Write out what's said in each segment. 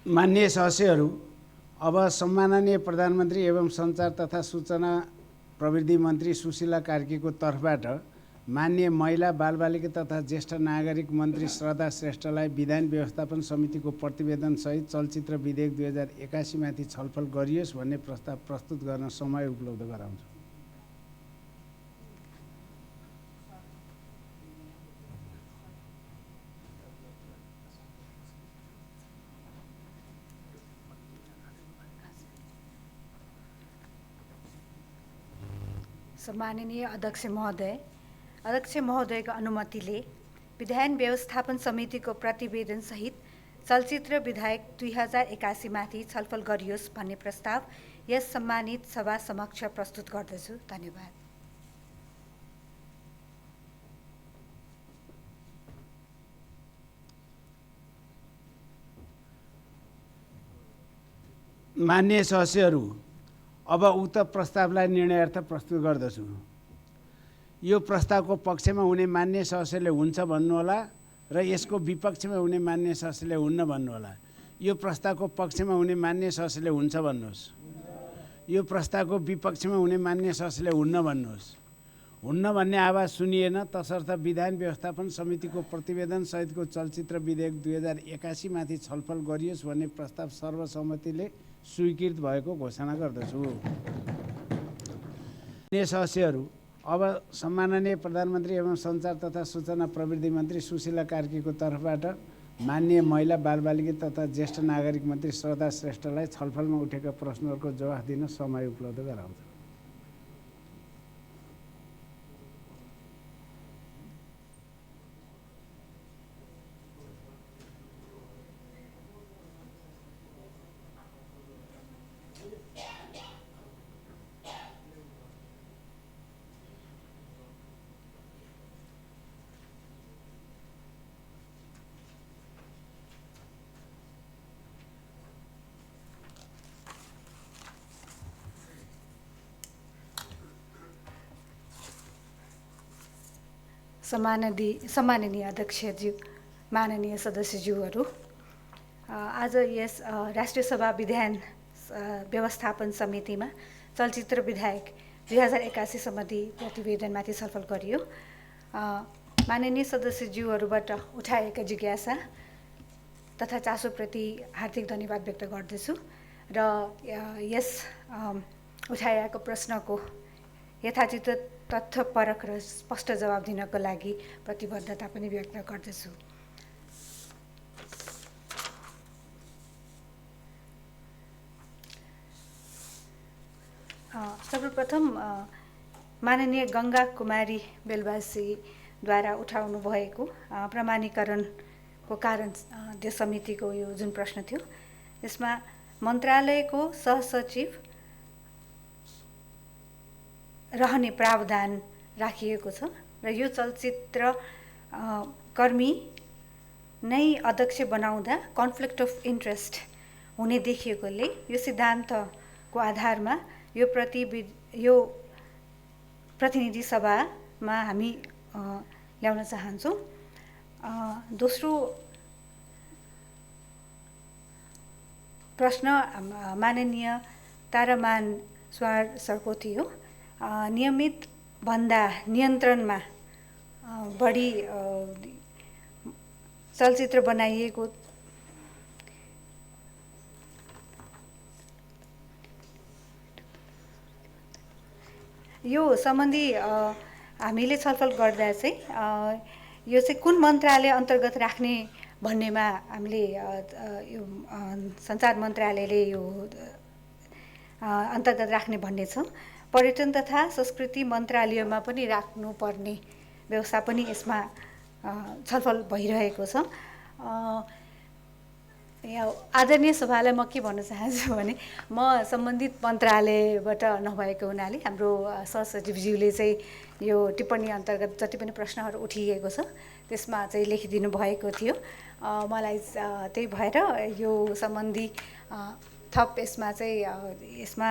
माननीय सदस्यहरू, अब सम्माननीय प्रधानमन्त्री एवं सञ्चार तथा सूचना प्रविधि मन्त्री सुशीला कार्कीको तर्फबाट माननीय महिला बालबालिका तथा ज्येष्ठ नागरिक मन्त्री श्रद्धा श्रेष्ठलाई विधान व्यवस्थापन समितिको प्रतिवेदनसहित चलचित्र विधेयक 2081 माथि छलफल गरियोस् भन्ने प्रस्ताव प्रस्तुत गर्न समय उपलब्ध गराउँछु। सम्माननीय अध्यक्ष महोदयको अनुमतिले विधान व्यवस्थापन समितिको प्रतिवेदन सहित चलचित्र विधेयक 2081 माथि छलफल गरियोस् भन्ने प्रस्ताव यस सम्मानित सभा समक्ष प्रस्तुत गर्दछु। धन्यवाद। माननीय सदस्यहरू, अब उक्त प्रस्तावलाई निर्णयार्थ प्रस्तुत गर्दछु। यो प्रस्तावको पक्षमा हुने मान्य सदस्यले हुन्छ भन्नुहोला र यसको विपक्षमा हुने मान्य सदस्यले हुन्न भन्नुहोला। यो प्रस्तावको पक्षमा हुने मान्य सदस्यले हुन्छ भन्नुहोस्। यो प्रस्तावको विपक्षमा हुने मान्य सदस्यले हुन्न भन्नुहोस्। हुन्न भन्ने आवाज सुनिएन, तसर्थ विधान व्यवस्थापन समितिको प्रतिवेदन सहितको चलचित्र विधेयक 2081 माथि छलफल गरियोस् भन्ने प्रस्ताव सर्वसम्मतिले स्वीकृत भएको घोषणा गर्दछु। माननीय सदस्यहरू, अब सम्माननीय प्रधानमन्त्री एवं सञ्चार तथा सूचना प्रविधि मन्त्री सुशीला कार्कीको तर्फबाट माननीय महिला बालबालिका तथा ज्येष्ठ नागरिक मन्त्री श्रद्धा श्रेष्ठलाई छलफलमा उठेका प्रश्नहरूको जवाफ दिन समय उपलब्ध गराउँछु। सम्माननीय अध्यक्षज्यू, माननीय सदस्यज्यूहरू, आज यस राष्ट्रिय सभा विधान व्यवस्थापन समितिमा चलचित्र विधेयक 2081 सम्बन्धी प्रतिवेदनमाथि छलफल गरियो। माननीय सदस्यज्यूहरूबाट उठाएका जिज्ञासा तथा चासोप्रति हार्दिक धन्यवाद व्यक्त गर्दछु र यस उठाइएको प्रश्नको यथाचित तथ्यपरक र स्पष्ट जवाब दिनको लागि प्रतिबद्धता पनि व्यक्त गर्दछु। सर्वप्रथम माननीय गङ्गा कुमारी बेलबासीद्वारा उठाउनु भएको प्रमाणीकरणको कारण त्यो समितिको यो जुन प्रश्न थियो, यसमा मन्त्रालयको सहसचिव रहने प्रावधान राखिएको छ र यो चलचित्र कर्मी नै अध्यक्ष बनाउँदा कन्फ्लिक्ट अफ इन्ट्रेस्ट हुने देखिएकोले यो सिद्धान्तको आधारमा यो प्रतिनिधि सभामा हामी ल्याउन चाहन्छौँ। दोस्रो प्रश्न माननीय तारामान स्वार सरको थियो। नियमित भन्दा नियन्त्रणमा बढी चलचित्र बनाइएको यो सम्बन्धी हामीले छलफल गर्दा चाहिँ यो चाहिँ कुन मन्त्रालय अन्तर्गत राख्ने भन्नेमा हामीले यो सञ्चार मन्त्रालयले यो अन्तर्गत राख्ने भन्ने छ। पर्यटन तथा संस्कृति मन्त्रालयमा पनि राख्नुपर्ने व्यवस्था पनि यसमा छलफल भइरहेको छ। आदरणीय सभालाई म के भन्न चाहन्छु भने म सम्बन्धित मन्त्रालयबाट नभएको हुनाले हाम्रो सहसचिवज्यूले चाहिँ यो टिप्पणी अन्तर्गत जति पनि प्रश्नहरू उठिएको छ त्यसमा चाहिँ लेखिदिनु भएको थियो। मलाई त्यही भएर यो सम्बन्धी थप यसमा चाहिँ यसमा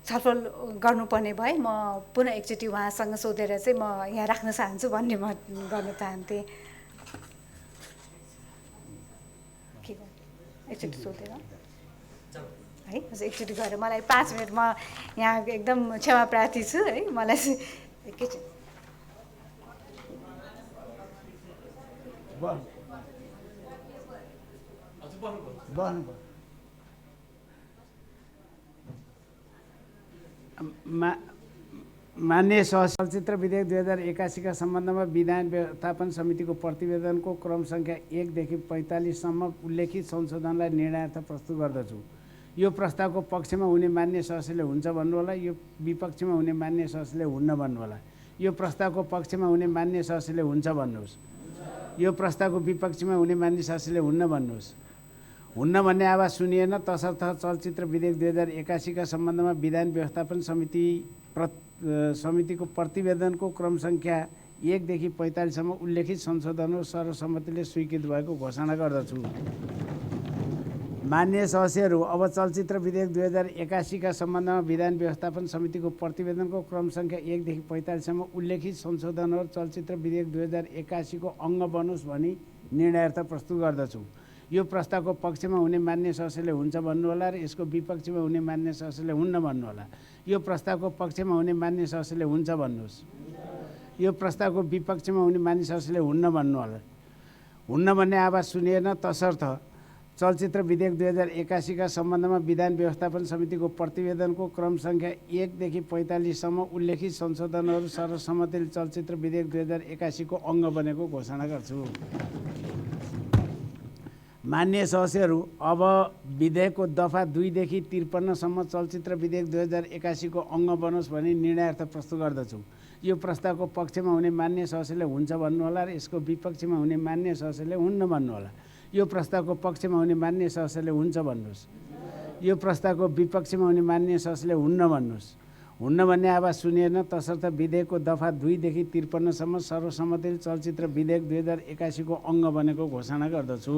छलफल गर्नुपर्ने भए म पुनः एकचोटि उहाँसँग सोधेर चाहिँ म यहाँ राख्न चाहन्छु भन्ने म गर्न चाहन्थेँ। एकचोटि सोधेर है हजुर एकचोटि गएर मलाई 5 मिनट म यहाँ एकदम क्षमा प्रार्थी छु है मलाई चाहिँ एकैचोटि मान्य चलचित्र विधेयक 2081 का सम्बन्धमा विधान व्यवस्थापन समितिको प्रतिवेदनको क्रम सङ्ख्या 1 देखि 45 सम्म उल्लेखित संशोधनलाई निर्णयार्थ प्रस्तुत गर्दछु। यो प्रस्तावको पक्षमा हुने मान्य सदस्यले हुन्छ भन्नुहोला, यो विपक्षमा हुने मान्य सदस्यले हुन्न भन्नुहोला। यो प्रस्तावको पक्षमा हुने मान्य सदस्यले हुन्छ भन्नुहोस्। यो प्रस्तावको विपक्षमा हुने मान्य सदस्यले हुन्न भन्नुहोस्। हुन्न भन्ने आवाज सुनिएन तसर्थ चलचित्र विधेयक 2081 का सम्बन्धमा विधान व्यवस्थापन समितिको प्रतिवेदनको क्रम सङ्ख्या 1 देखि 45 सम्म उल्लेखित संशोधनहरू सर्वसम्मतिले स्वीकृत भएको घोषणा गर्दछु। मान्य सदस्यहरू, अब चलचित्र विधेयक 2081 का सम्बन्धमा विधान व्यवस्थापन समितिको प्रतिवेदनको क्रम सङ्ख्या 1 देखि 45 सम्म उल्लेखित संशोधनहरू चलचित्र विधेयक 2081 को अङ्ग बनोस् भनी निर्णयार्थ प्रस्तुत गर्दछु। यो प्रस्तावको पक्षमा हुने मान्य सदस्यले हुन्छ भन्नुहोला र यसको विपक्षमा हुने मान्य सदस्यले हुन्न भन्नुहोला। यो प्रस्तावको पक्षमा हुने मान्य सदस्यले हुन्छ भन्नुहोस्। यो प्रस्तावको विपक्षमा हुने मान्य सदस्यले हुन्न भन्नुहोला। हुन्न भन्ने आवाज सुनिएन तसर्थ चलचित्र विधेयक 2081 का सम्बन्धमा विधान व्यवस्थापन समितिको प्रतिवेदनको क्रम सङ्ख्या 1 देखि 45 सम्म उल्लेखित संशोधनहरू सर्वसम्मतिले चलचित्र विधेयक 2081 को अङ्ग बनेको घोषणा गर्छु। मान्य सदस्यहरू, अब विधेयकको दफा 2 देखि 53 सम्म चलचित्र विधेयक 2081 को अङ्ग बनोस् भनी निर्णयार्थ प्रस्तुत गर्दछु। यो प्रस्तावको पक्षमा हुने मान्य सदस्यले हुन्छ भन्नुहोला र यसको विपक्षमा हुने मान्य सदस्यले हुन्न भन्नुहोला। यो प्रस्तावको पक्षमा हुने मान्य सदस्यले हुन्छ भन्नुहोस्। यो प्रस्तावको विपक्षमा हुने मान्य सदस्यले हुन्न भन्नुहोस्। हुन्न भन्ने आवाज सुनिएन तसर्थ विधेयकको दफा 2 देखि 53 सम्म सर्वसम्मतिले चलचित्र विधेयक 2081 को अङ्ग बनेको घोषणा गर्दछु।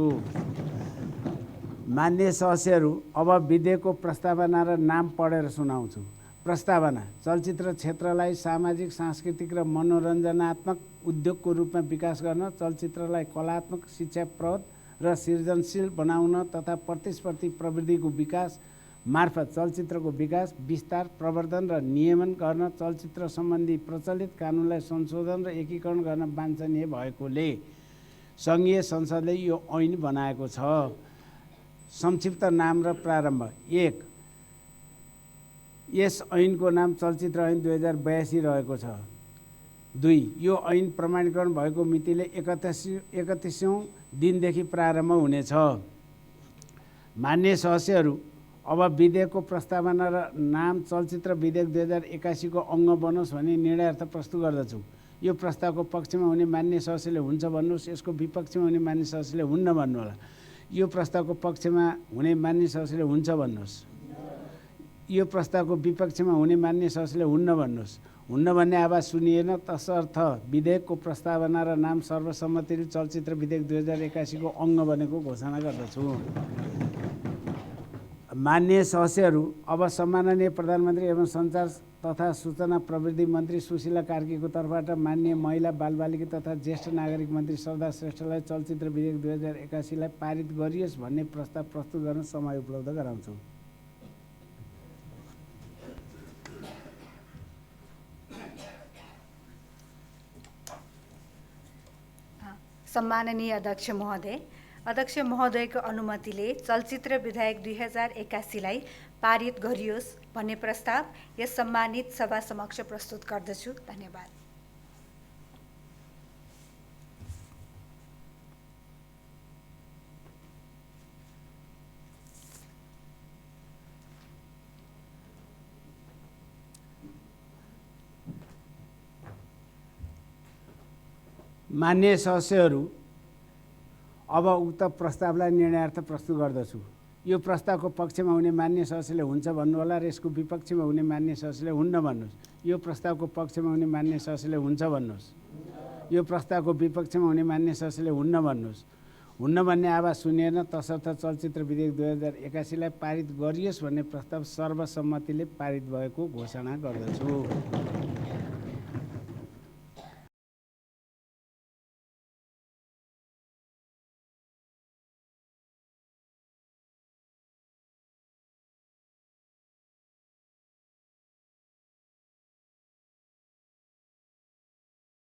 मान्य सदस्यहरू, अब विधेयकको प्रस्तावना र नाम पढेर सुनाउँछु। प्रस्तावना: चलचित्र क्षेत्रलाई सामाजिक, सांस्कृतिक र मनोरञ्जनात्मक उद्योगको रूपमा विकास गर्न, चलचित्रलाई कलात्मक, शिक्षाप्रद र सृजनशील बनाउन तथा प्रतिस्पर्धी प्रविधिको विकास मार्फत चलचित्रको विकास, विस्तार, प्रवर्धन र नियमन गर्न चलचित्र सम्बन्धी प्रचलित कानुनलाई संशोधन र एकीकरण गर्न वाञ्छनीय भएकोले सङ्घीय संसदले यो ऐन बनाएको छ। संक्षिप्त नाम र प्रारम्भ: 1. यस ऐनको नाम चलचित्र ऐन 2082 रहेको छ। 2. यो ऐन प्रमाणीकरण भएको मितिले 31औं दिनदेखि प्रारम्भ हुनेछ। मान्य सदस्यहरू, अब विधेयकको प्रस्तावना र नाम चलचित्र विधेयक 2081 को अङ्ग बनोस् भनी निर्णयार्थ प्रस्तुत गर्दछु। यो प्रस्तावको पक्षमा हुने मान्य सदस्यले हुन्छ भन्नुहोस्। यसको विपक्षमा हुने मान्य सदस्यले हुन्न भन्नुहोला। यो प्रस्तावको पक्षमा हुने मान्य सदस्यले हुन्छ भन्नुहोस्। यो प्रस्तावको विपक्षमा हुने मान्य सदस्यले हुन्न भन्नुहोस्। हुन्न भन्ने आवाज सुनिएन तसर्थ विधेयकको प्रस्तावना र नाम सर्वसम्मतिले चलचित्र विधेयक 2081 को अङ्ग बनेको घोषणा गर्दछु। मान्य सदस्यहरू, अब सम्माननीय प्रधानमन्त्री एवं सञ्चार तथा सूचना प्रविधि मन्त्री सुशीला कार्कीको तर्फबाट माननीय महिला, बालबालिका तथा ज्येष्ठ नागरिक मन्त्री श्रद्धा श्रेष्ठलाई चलचित्र विधेयक 2081 लाई पारित गरियोस् भन्ने प्रस्ताव प्रस्तुत गर्न समय उपलब्ध गराउँछु। सम्माननीय अध्यक्ष महोदयको अनुमतिले चलचित्र विधेयक 2081 लाई पारित गरियोस् भन्ने प्रस्ताव यस सम्मानित सभा समक्ष प्रस्तुत गर्दछु। धन्यवाद। मान्य सदस्यहरू, अब उक्त प्रस्तावलाई निर्णयार्थ प्रस्तुत गर्दछु। यो प्रस्तावको पक्षमा हुने मान्य सदस्यले हुन्छ भन्नुहोला र यसको विपक्षमा हुने मान्य सदस्यले हुन्न भन्नुहोस्। यो प्रस्तावको पक्षमा हुने मान्य सदस्यले हुन्छ भन्नुहोस्। यो प्रस्तावको विपक्षमा हुने मान्य सदस्यले हुन्न भन्नुहोस्। हुन्न भन्ने आवाज सुनिएन तसर्थ चलचित्र विधेयक 2081 लाई पारित गरियोस् भन्ने प्रस्ताव सर्वसम्मतिले पारित भएको घोषणा गर्दछु।